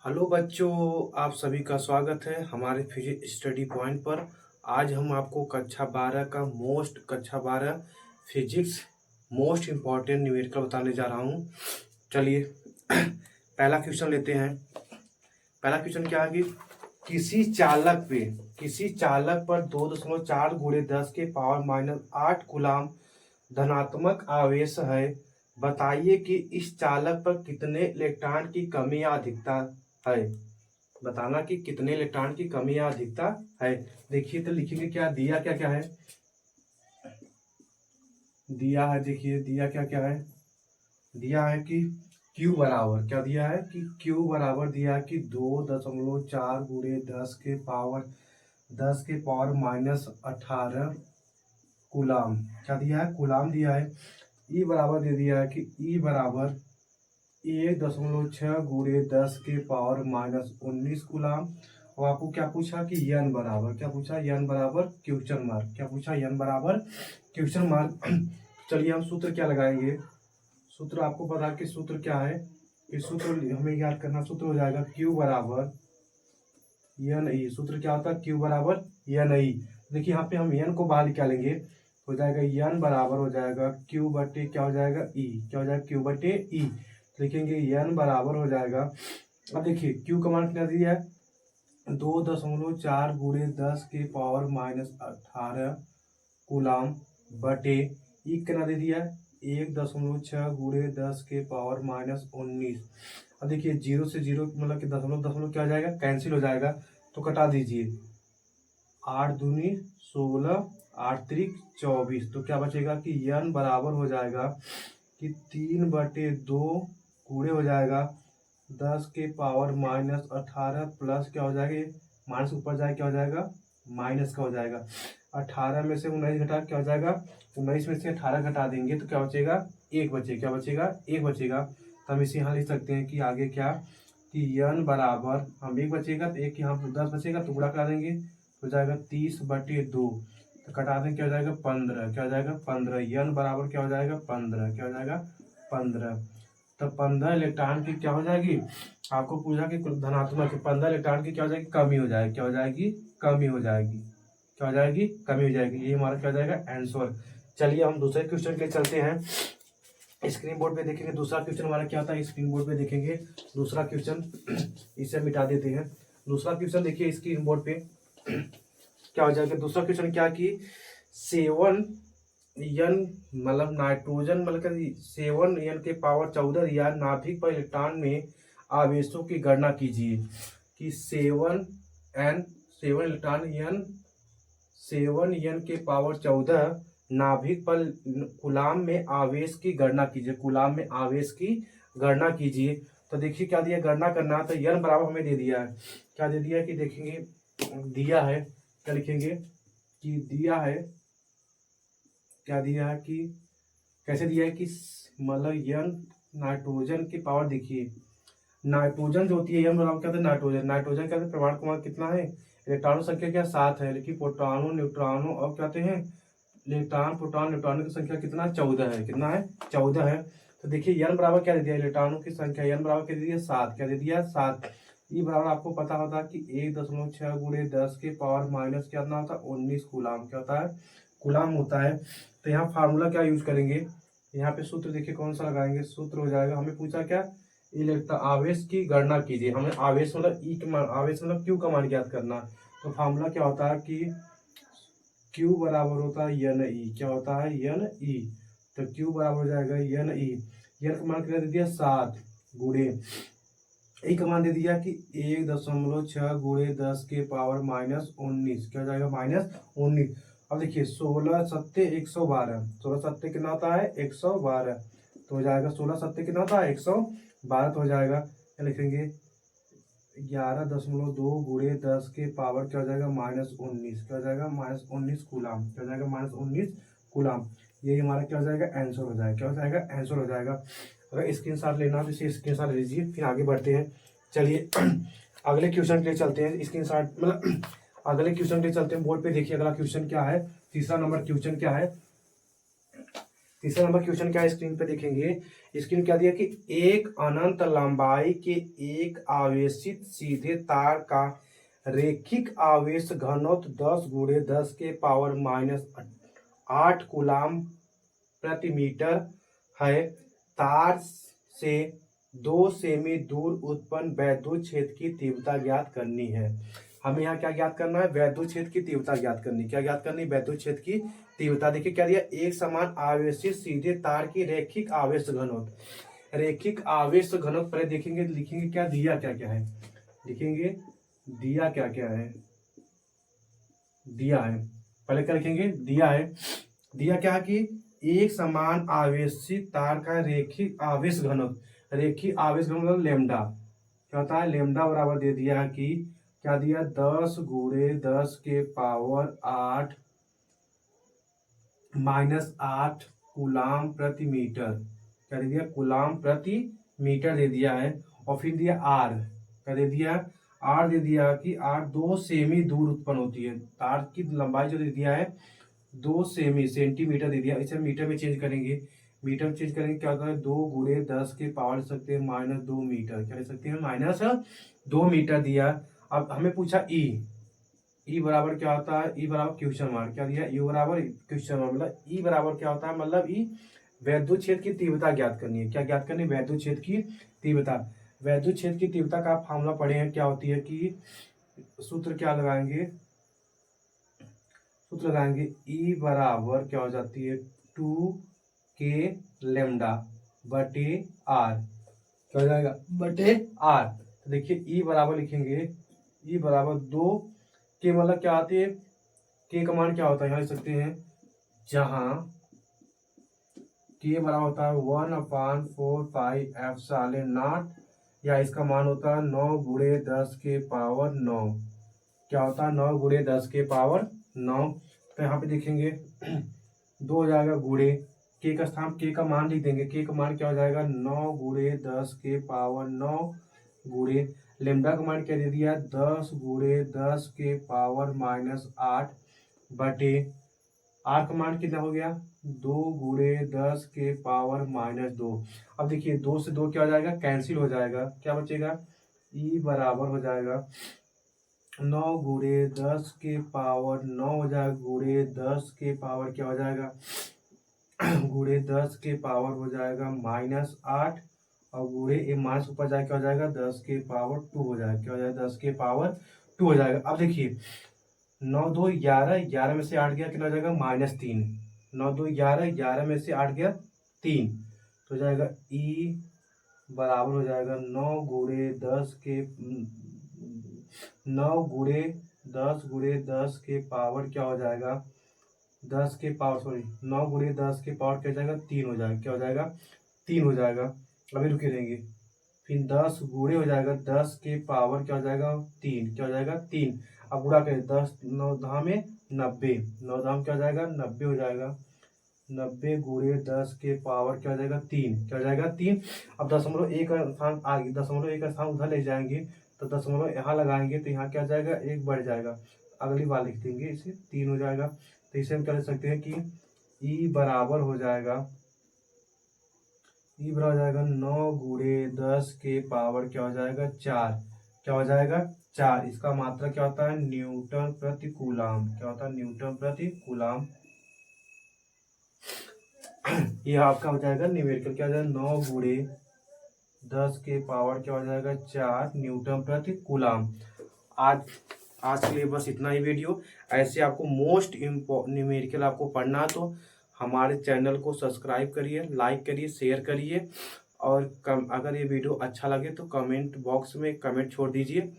Hello बच्चों, आप सभी का स्वागत है हमारे फिजिक्स स्टडी पॉइंट पर। आज हम आपको कक्षा 12 फिजिक्स मोस्ट इम्पॉर्टेंट न्यूमेरिकल बताने जा रहा हूँ। चलिए पहला क्वेश्चन लेते हैं। पहला क्वेश्चन क्या है कि किसी चालक पर 2.4 गुणे 10 के पावर -8 कूलाम धनात्मक आवेश है। बताइए कि इस चालक पर कितने इलेक्ट्रॉन की कमी या अधिकता है। बताना कि कितने इलेक्ट्रॉन की कमी या अधिकता है। देखिए तो लिखेंगे क्या दिया क्या क्या है। दिया है, देखिए दिया क्या क्या है। दिया है कि Q बराबर क्या दिया है कि Q बराबर दिया है कि 2.4 गुणे 10 के पावर -18 कूलाम। क्या दिया है? कूलाम दिया है। E बराबर दे दिया है कि E बराबर 1.6 गुणे 10 के पावर -19 कूलाम। और आपको क्या पूछा कि n बराबर क्या पूछा? n बराबर क्वेश्चन मार्क। क्या पूछा? n बराबर क्वेश्चन मार्क। चलिए हम सूत्र क्या लगाएंगे। सूत्र आपको पता कि सूत्र क्या है। इस सूत्र हमें याद करना। सूत्र हो जाएगा Q बराबर n ई। सूत्र क्या होता है? Q बराबर n ई। देखिए यहाँ पे हम n को बाहर निकालेंगे, हो जाएगा n बराबर हो जाएगा Q बटे क्या हो जाएगा E। क्या हो जाएगा? Q बटे E। लिखेंगे n बराबर हो जाएगा। अब देखिए Q का मान कितना दिया है? 2.4 गुणे 10 के पावर -18 कूलाम बटे E कितना दे दिया है? 1.6 गुणे 10 के पावर -19। अब देखिए 0 से 0 मतलब कि दशमलव दशमलव क्या हो जाएगा? कैंसिल हो जाएगा, तो कटा दीजिए। 8 दूनी 16, 8 त्रिक 24। तो क्या बचेगा कि n बराबर हो जाएगा कि 3/2 गुणे हो जाएगा 10 के पावर -18 प्लस क्या हो जाएगा? माइनस ऊपर जाए क्या हो जाएगा? माइनस का हो जाएगा। 18 में से 19 घटा क्या हो जाएगा? 19 में से 18 घटा देंगे तो क्या बचेगा? 1 बचेगा। क्या बचेगा? 1 बचेगा। तो हम इसे यहाँ लिख सकते हैं कि आगे क्या कि n बराबर हम 1 बचेगा तो 1 यहाँ पर 10 बचेगा तो गुणा करा देंगे, हो जाएगा 30/2। तो कटा देंगे क्या हो जाएगा? 15। क्या हो जाएगा? 15। n बराबर क्या हो जाएगा? 15। क्या हो जाएगा? 15। तो 15 इलेक्ट्रॉन की क्या हो जाएगी? आपको पूछा कि धनात्मक 15 इलेक्ट्रॉन की क्या हो जाएगी? कमी हो जाएगी। क्या हो जाएगी? कमी हो जाएगी। क्या हो जाएगी? कमी हो जाएगी। ये हमारा क्या हो जाएगा? आंसर। चलिए हम दूसरे क्वेश्चन के लिए चलते हैं। स्क्रीन बोर्ड पे देखेंगे दूसरा क्वेश्चन हमारा क्या था। स्क्रीन बोर्ड पे देखेंगे दूसरा क्वेश्चन। इसे मिटा देते हैं। दूसरा क्वेश्चन देखिए स्क्रीन बोर्ड पे क्या हो जाएगा। दूसरा क्वेश्चन क्या कि 7 n मतलब नाइट्रोजन मतलब 7 n के पावर 14 या नाभिक पर इलेक्ट्रॉन में आवेशों की गणना कीजिए। कि 7 इलेक्ट्रॉन के पावर 14 नाभिक पर कूलाम में आवेश की गणना कीजिए। कूलाम में आवेश की गणना कीजिए। तो देखिए क्या दिया? गणना करना। तो n बराबर हमें दे दिया है। क्या दे दिया है कि देखेंगे दिया है। क्या लिखेंगे कि दिया है। क्या दिया है कि कैसे दिया है कि मतलब n नाइट्रोजन की पावर देखिए। नाइट्रोजन जो होती है m बराबर क्या होता है? नाइट्रोजन। नाइट्रोजन क्या है? परमाणु क्रमांक कितना है? इलेक्ट्रॉन संख्या क्या? 7 है। लेकिन प्रोटॉनों न्यूट्रॉनों और क्या कहते हैं? इलेक्ट्रॉन प्रोटॉन न्यूट्रॉनों की संख्या कितना? 14 है। कितना है? 14 है। तो देखिए n बराबर क्या दे दिया? इलेक्ट्रॉनों की संख्या n बराबर क्या दे दिया? 7। क्या दे दिया? 7। ई बराबर आपको पता होता कि 1.6 गुणे 10 के पावर माइनस क्या होता है? 19 कूलाम। क्या होता है? कूलाम होता है। तो यहाँ फार्मूला क्या यूज करेंगे? यहाँ पे सूत्र देखिए कौन सा लगाएंगे। सूत्र हो जाएगा, हमें पूछा क्या? आवेश की गणना कीजिए। हमें आवेश मतलब ई के मान, आवेश मतलब क्यू का मान ज्ञात करना। तो फार्मूला क्या होता है कि Q बराबर होता है एन ई। क्या होता है? N E. तो Q बराबर हो जाएगा एन ई। एन का मान कितना दे दिया? 7 गुणे ई का मान दे दिया कि 1.6 गुणे 10 के पावर -19। क्या हो जाएगा? -19। अब देखिए 16 सत्ते 112। 16 सत्ते कितना होता है? 112। तो हो जाएगा 16 सत्ते कितना होता है? 112। तो हो जाएगा क्या लिखेंगे? 11.2 गुणे 10 के पावर क्या हो जाएगा? -19। क्या हो जाएगा? -19 कूलाम। क्या हो जाएगा? -19 कूलाम। ये हमारा क्या हो जाएगा? आंसर हो जाएगा। क्या हो जाएगा? आंसर हो जाएगा। अगर स्क्रीनशॉट लेना तो इसे स्क्रीनशॉट लीजिए, फिर आगे बढ़ते हैं। चलिए अगले क्वेश्चन के लिए चलते हैं। स्क्रीनशॉट मतलब अगले क्वेश्चन के लिए चलते हैं। बोर्ड पे देखिए अगला क्वेश्चन क्या है। तीसरा नंबर क्वेश्चन क्या है। तीसरा नंबर क्वेश्चन क्या है स्क्रीन पे देखेंगे। स्क्रीन क्या दिया कि एक अनंत लंबाई के एक आवेशित सीधे तार का रेखिक आवेश घनत्व 10 × 10⁻⁸ कूलाम प्रति मीटर है। तार से 2 सेमी दूर उत्पन्न वैद्युत क्षेत्र की तीव्रता ज्ञात करनी है। हमें यहाँ क्या ज्ञात करना है, वैद्युत क्षेत्र की तीव्रता ज्ञात करनी। क्या ज्ञात करनी, वैद्युत क्षेत्र की तीव्रता। देखिए क्या दिया, एक समान आवेशित सीधे तार की रैखिक आवेश घनत्व। रैखिक आवेश घनत्व पहले देखेंगे, लिखेंगे क्या दिया क्या क्या है, लिखेंगे दिया क्या क्या है, दिया है पहले क्या लिखेंगे, दिया है। दिया क्या है कि एक समान आवेशित तार का रैखिक आवेश घनत्व। रैखिक आवेश घनत्व लेमडा क्या होता है, लेमडा बराबर दे दिया है कि क्या दिया, 10 × 10⁻⁸ -8 कूलाम प्रति मीटर। क्या दे दिया, कूलाम प्रति मीटर दे दिया है। और फिर दिया आर, क्या दे दिया, आर दे दिया कि आर 2 सेमी दूर उत्पन्न होती है। तार की लंबाई जो दे दिया है 2 सेमी सेंटीमीटर दे दिया। इसे मीटर में चेंज करेंगे, मीटर में चेंज करेंगे क्या होता है, 2 × 10⁻⁻ ले सकते हैं -2 मीटर। क्या ले सकते हैं, -2 मीटर दिया। अब हमें पूछा ई बराबर क्या होता है, ई बराबर क्वेश्चन मार्क। क्या दिया, ई बराबर क्वेश्चन मार्क, मतलब ई बराबर क्या होता है, मतलब ई वैद्युत क्षेत्र की तीव्रता ज्ञात करनी है। क्या ज्ञात करनी है, वैद्युत क्षेत्र की तीव्रता। वैद्युत क्षेत्र की तीव्रता का आप फॉर्मूला पढ़े हैं, क्या होती है कि सूत्र क्या लगाएंगे, सूत्र लगाएंगे ई बराबर क्या हो जाती है 2K लेमडा बटे आर। क्या हो जाएगा, बटे आर। तो देखिए ई बराबर लिखेंगे, ई बराबर 2K मतलब क्या आती है, के का मान क्या होता है, यहाँ लिख सकते हैं, जहां के बराबर होता है 1/4πε0, या इसका मान होता है 9 × 10⁻⁹। क्या होता है, 9 × 10⁻⁹। तो यहाँ पे देखेंगे 2 हो जाएगा गुणे के का स्थान, के का मान लिख देंगे। के का मान क्या हो जाएगा, 9 × 10⁻⁹ गुणे लेमडा का मान क्या दे दिया, 10 × 10⁻⁻8 बटे आर का मान कितना हो गया, 2 × 10⁻⁻2। अब देखिए 2 से 2 क्या हो जाएगा, कैंसिल हो जाएगा। क्या बचेगा, ई बराबर हो जाएगा 9 × 10⁻9 हो जाएगा गुणे 10 के पावर क्या हो जाएगा, गुणे 10 के पावर हो जाएगा -8, और गुणे ए माइनस ऊपर जाए क्या हो जाएगा 10 के पावर 2 हो जाएगा। क्या हो जाएगा, 10 के पावर 2 हो जाएगा। अब देखिए 9 2 11, 11 में से 8 गया कितना हो जाएगा, -3। 9 2 11, 11 में से 8 गया 3, तो हो जाएगा ई बराबर हो जाएगा 9 × 10 के 9 × 10 के पावर क्या हो जाएगा, 10 के पावर सॉरी 9 × 10 के पावर क्या हो जाएगा, 3 हो जाएगा। क्या हो जाएगा, 3 हो जाएगा। अभी रुके रहेंगे, फिर 10 गुणे हो जाएगा 10 के पावर क्या हो जाएगा 3। क्या हो जाएगा 3। अब गुणा करें 10 9 10 में 90, 9 10 क्या हो जाएगा 90 हो जाएगा। 90 × 10 के पावर क्या हो जाएगा 3। क्या हो जाएगा 3। अब 0.1 का स्थान आगे 0.1 का स्थान उधर ले जाएंगे, तो 0.1 यहाँ लगाएंगे तो यहाँ क्या हो जाएगा 1 बढ़ जाएगा। अगली बार लिख देंगे इसे 3 हो जाएगा। तो इसे हम क्या लिख सकते हैं कि ई बराबर हो जाएगा, ई बराबर हो जाएगा 9 × 10 के पावर क्या हो जाएगा 4। क्या हो जाएगा 4। इसका मात्रा क्या होता है, न्यूटन प्रति कूलाम। क्या होता है, न्यूटन प्रति कूलाम। ये आपका हो जाएगा न्यूमेरिकल। क्या हो जाएगा 9 × 10 के पावर क्या हो जाएगा 4 न्यूटन प्रति कूलाम। आज के लिए बस इतना ही वीडियो। ऐसे आपको मोस्ट न्यूमेरिकल आपको पढ़ना तो हमारे चैनल को सब्सक्राइब करिए, लाइक करिए, शेयर करिए, और अगर ये वीडियो अच्छा लगे तो कमेंट बॉक्स में कमेंट छोड़ दीजिए।